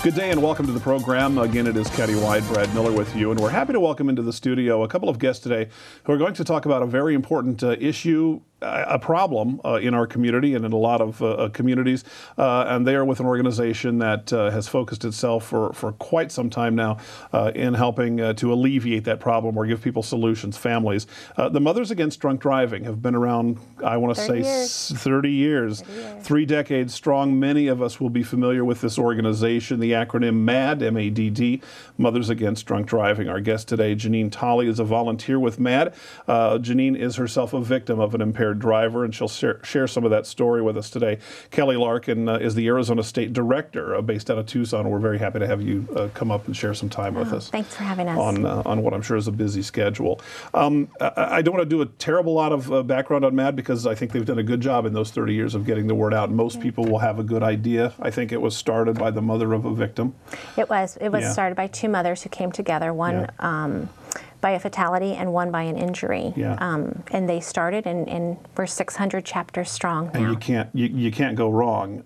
Good day and welcome to the program. Again, it is Caddy Wide, Brad Miller with you, and we're happy to welcome into the studio a couple of guests today who are going to talk about a very important issue, a problem in our community and in a lot of communities, and they are with an organization that has focused itself for quite some time now in helping to alleviate that problem or give people solutions, families. The Mothers Against Drunk Driving have been around, I want to say, 30 years, 3 decades strong. Many of us will be familiar with this organization, the acronym MADD, M-A-D-D, Mothers Against Drunk Driving. Our guest today, Janine Tolly, is a volunteer with MADD. Janine is herself a victim of an impaired driver, and she'll share some of that story with us today. Kelly Larkin is the Arizona State Director based out of Tucson. We're very happy to have you come up and share some time with us. Thanks for having us. On what I'm sure is a busy schedule. I don't want to do a terrible lot of background on MADD because I think they've done a good job in those 30 years of getting the word out. Most people will have a good idea. I think it was started by the mother of a victim. It was started by 2 mothers who came together, one by a fatality and one by an injury. And they started, and we're 600 chapters strong now. And you can't go wrong.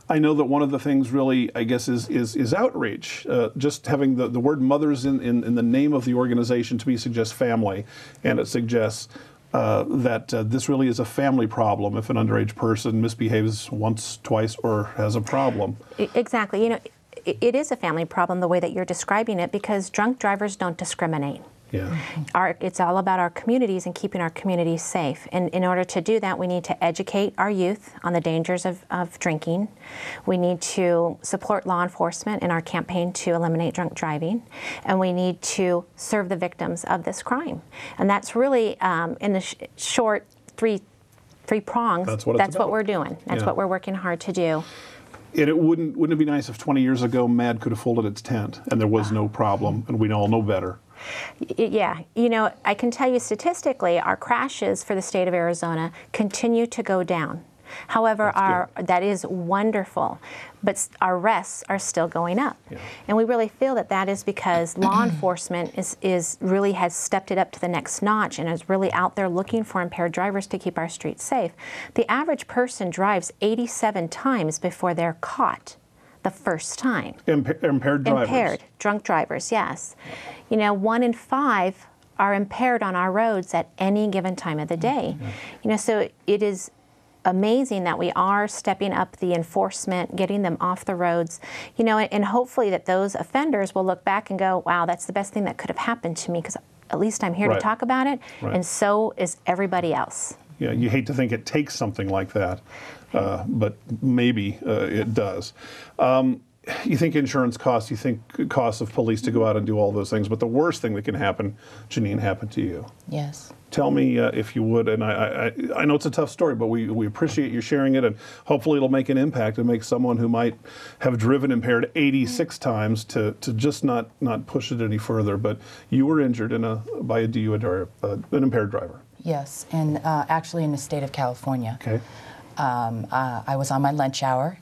I know that one of the things really, I guess, is outreach. Just having the word mothers in the name of the organization to me suggests family, and it suggests that this really is a family problem if an underage person misbehaves once, twice, or has a problem. Exactly. You know, it is a family problem the way that you're describing it, because drunk drivers don't discriminate. It's all about our communities and keeping our communities safe. And in order to do that, we need to educate our youth on the dangers of drinking. We need to support law enforcement in our campaign to eliminate drunk driving. And we need to serve the victims of this crime. And that's really, in the short three prongs, that's what we're doing. That's what we're working hard to do. And wouldn't it be nice if 20 years ago MADD could have folded its tent and there was no problem, and we all know better? Yeah, you know, I can tell you statistically, our crashes for the state of Arizona continue to go down. However, that is wonderful, but our arrests are still going up. And we really feel that that is because law enforcement really has stepped it up to the next notch and is really out there looking for impaired drivers to keep our streets safe. The average person drives 87 times before they're caught the first time. Impaired drivers? Impaired, drunk drivers, yes. You know, 1 in 5 are impaired on our roads at any given time of the day. You know, so it is amazing that we are stepping up the enforcement, getting them off the roads, you know, and hopefully that those offenders will look back and go, wow, that's the best thing that could have happened to me, because at least I'm here to talk about it, and so is everybody else. Yeah, you hate to think it takes something like that, but maybe it does. You think insurance costs, you think costs of police to go out and do all those things, but the worst thing that can happen, Janine, happened to you. Yes. Tell me, if you would, and I know it's a tough story, but we appreciate you sharing it, and hopefully it'll make an impact and make someone who might have driven impaired 86 times to just not push it any further. But you were injured by a DUI, an impaired driver. Yes, and actually in the state of California. Okay. I was on my lunch hour.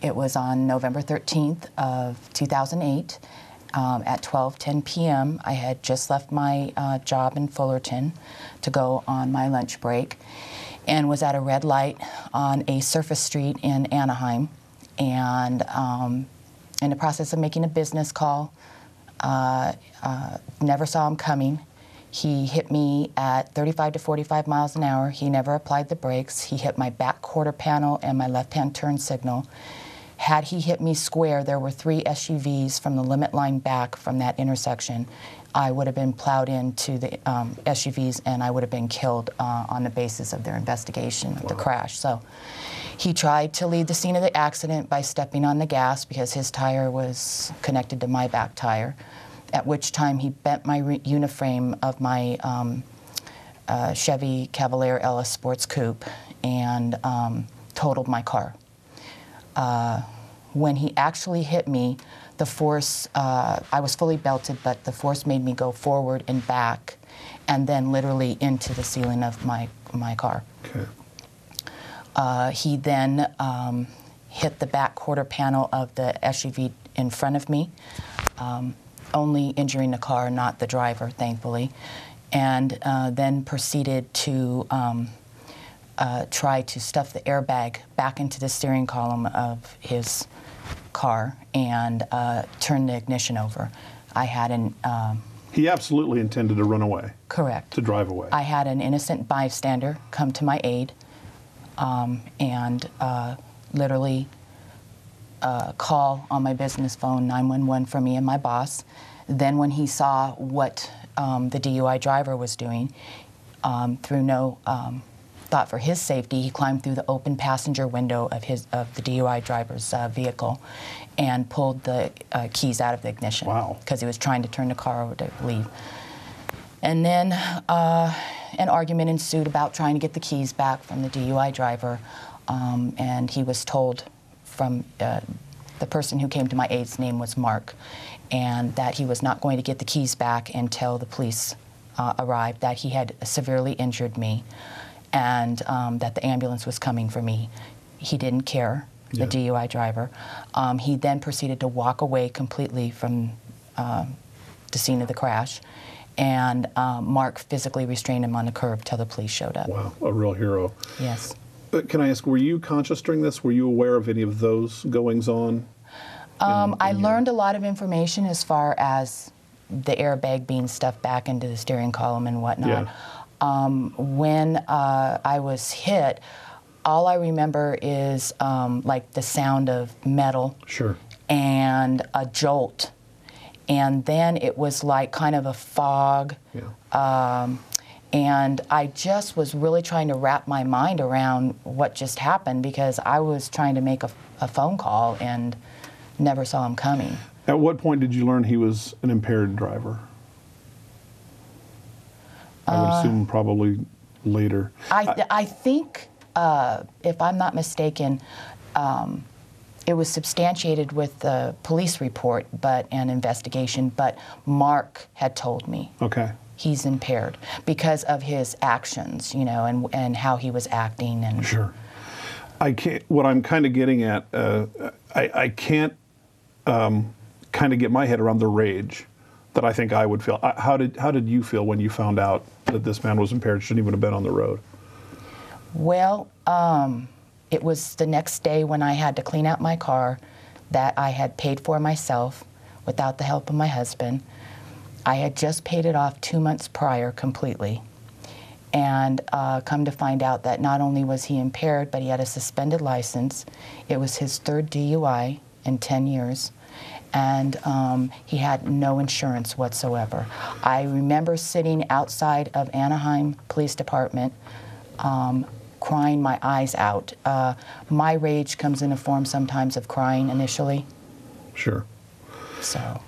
It was on November 13th of 2008 at 12:10 p.m. I had just left my job in Fullerton to go on my lunch break and was at a red light on a surface street in Anaheim, and in the process of making a business call, never saw him coming. He hit me at 35 to 45 miles an hour. He never applied the brakes. He hit my back quarter panel and my left-hand turn signal. Had he hit me square, there were 3 SUVs from the limit line back from that intersection. I would have been plowed into the SUVs, and I would have been killed on the basis of their investigation of the crash. So he tried to leave the scene of the accident by stepping on the gas because his tire was connected to my back tire, at which time he bent my uniframe of my Chevy Cavalier LS Sports Coupe and totaled my car. When he actually hit me, the force, I was fully belted, but the force made me go forward and back, and then literally into the ceiling of my car. Okay. He then hit the back quarter panel of the SUV in front of me, only injuring the car, not the driver, thankfully, and then proceeded to tried to stuff the airbag back into the steering column of his car and turn the ignition over. I had an... He absolutely intended to run away. Correct. To drive away. I had an innocent bystander come to my aid and literally call on my business phone 911 for me and my boss. Then when he saw what the DUI driver was doing, through no thought for his safety, he climbed through the open passenger window of the DUI driver's vehicle and pulled the keys out of the ignition. Wow. Because he was trying to turn the car over to leave. And then an argument ensued about trying to get the keys back from the DUI driver, and he was told from the person who came to my aid's name was Mark, and that he was not going to get the keys back until the police arrived, that he had severely injured me, and that the ambulance was coming for me. He didn't care, the DUI driver. He then proceeded to walk away completely from the scene of the crash, and Mark physically restrained him on the curb till the police showed up. Wow, a real hero. Yes. But can I ask, were you conscious during this? Were you aware of any of those goings-on? I learned a lot of information as far as the airbag being stuffed back into the steering column and whatnot. Yeah. When I was hit, all I remember is like the sound of metal. Sure. And a jolt. And then it was like kind of a fog. Yeah. And I just was really trying to wrap my mind around what just happened, because I was trying to make a phone call and never saw him coming. At what point did you learn he was an impaired driver? I would assume probably later. I think, if I'm not mistaken, it was substantiated with the police report, an investigation, but Mark had told me. Okay. He's impaired because of his actions, you know, and how he was acting. And sure. I can't. What I'm kind of getting at, I can't kind of get my head around the rage that I think I would feel. How did you feel when you found out that this man was impaired, shouldn't even have been on the road? Well, it was the next day when I had to clean out my car that I had paid for myself without the help of my husband. I had just paid it off 2 months prior completely, and come to find out that not only was he impaired, but he had a suspended license. It was his third DUI in 10 years, and he had no insurance whatsoever. I remember sitting outside of Anaheim Police Department crying my eyes out. My rage comes in a form sometimes of crying initially. Sure. So.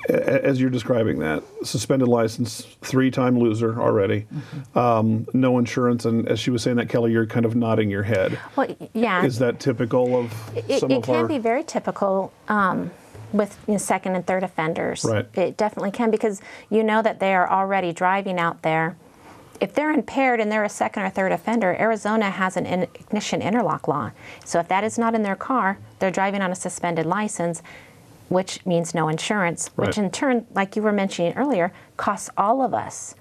As you're describing that, suspended license, 3-time loser already, no insurance, and as she was saying that, Kelly, you're kind of nodding your head. Well, yeah. Is that typical of some of our... It can be very typical with second and third offenders. Right. It definitely can, because you know that they are already driving out there. If they're impaired and they're a second or third offender, Arizona has an ignition interlock law. So if that is not in their car, they're driving on a suspended license, which means no insurance, right. which in turn, like you were mentioning earlier, costs all of us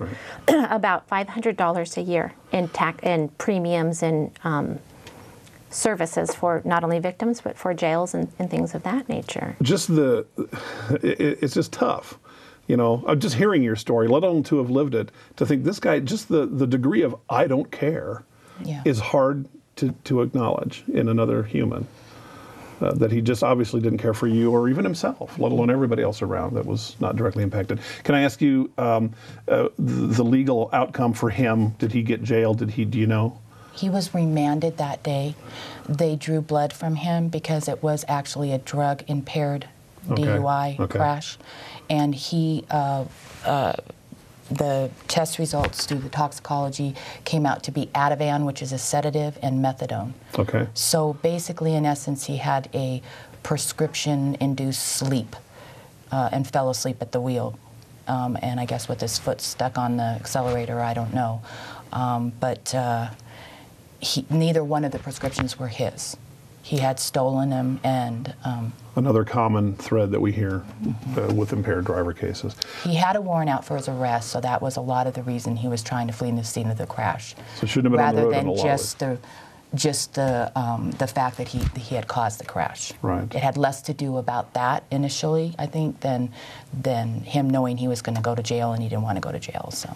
about $500 a year in premiums and services for not only victims, but for jails and things of that nature. Just it's just tough. You know, just hearing your story, let alone to have lived it, to think this guy, just the degree of I don't care is hard to acknowledge in another human. That he just obviously didn't care for you or even himself, let alone everybody else around that was not directly impacted. Can I ask you the legal outcome for him? Did he get jailed? Do you know? He was remanded that day. They drew blood from him because it was actually a drug-impaired DUI crash. And he, the test results through the toxicology came out to be Ativan, which is a sedative, and methadone. Okay. So basically, in essence, he had a prescription-induced sleep and fell asleep at the wheel. And I guess with his foot stuck on the accelerator, I don't know. But neither one of the prescriptions were his. He had stolen him, and another common thread that we hear with impaired driver cases. He had a warrant out for his arrest, so that was a lot of the reason he was trying to flee the scene of the crash. So it shouldn't have been on the road in a lot of rather than just the fact that he had caused the crash. Right. It had less to do about that initially, I think, than him knowing he was going to go to jail, and he didn't want to go to jail. So.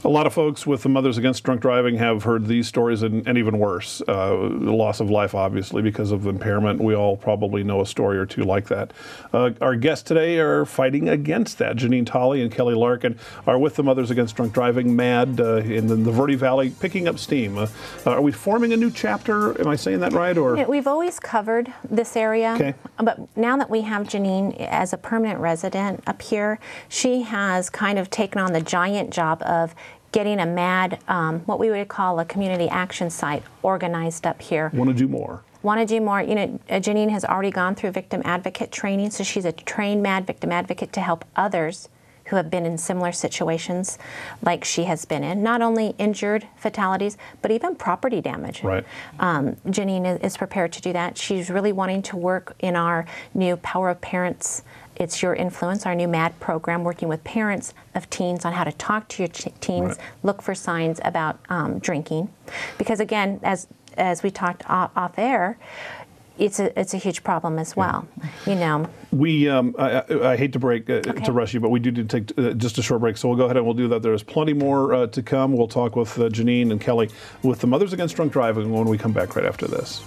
A lot of folks with the Mothers Against Drunk Driving have heard these stories and even worse. The loss of life, obviously, because of impairment. We all probably know a story or two like that. Our guests today are fighting against that. Janine Tolly and Kelly Larkin are with the Mothers Against Drunk Driving, MAD, in the Verde Valley, picking up steam. Are we forming a new chapter? Am I saying that right? Or we've always covered this area, okay. But now that we have Janine as a permanent resident up here, she has kind of taken on the giant job of getting a MAD, what we would call a community action site, organized up here. Want to do more. Want to do more. You know, Janine has already gone through victim advocate training, so she's a trained MAD victim advocate to help others who have been in similar situations like she has been in. Not only injured fatalities, but even property damage. Right. Janine is prepared to do that. She's really wanting to work in our new Power of Parents, It's Your Influence, our new MAD program, working with parents of teens on how to talk to your teens, right. Look for signs about drinking. Because again, as we talked off air, it's a huge problem as well. Yeah. You know, we I hate to break to rush you, but we do need to take just a short break, so we'll go ahead and we'll do that. There's plenty more to come. We'll talk with Janine and Kelly with the Mothers Against Drunk Driving when we come back right after this.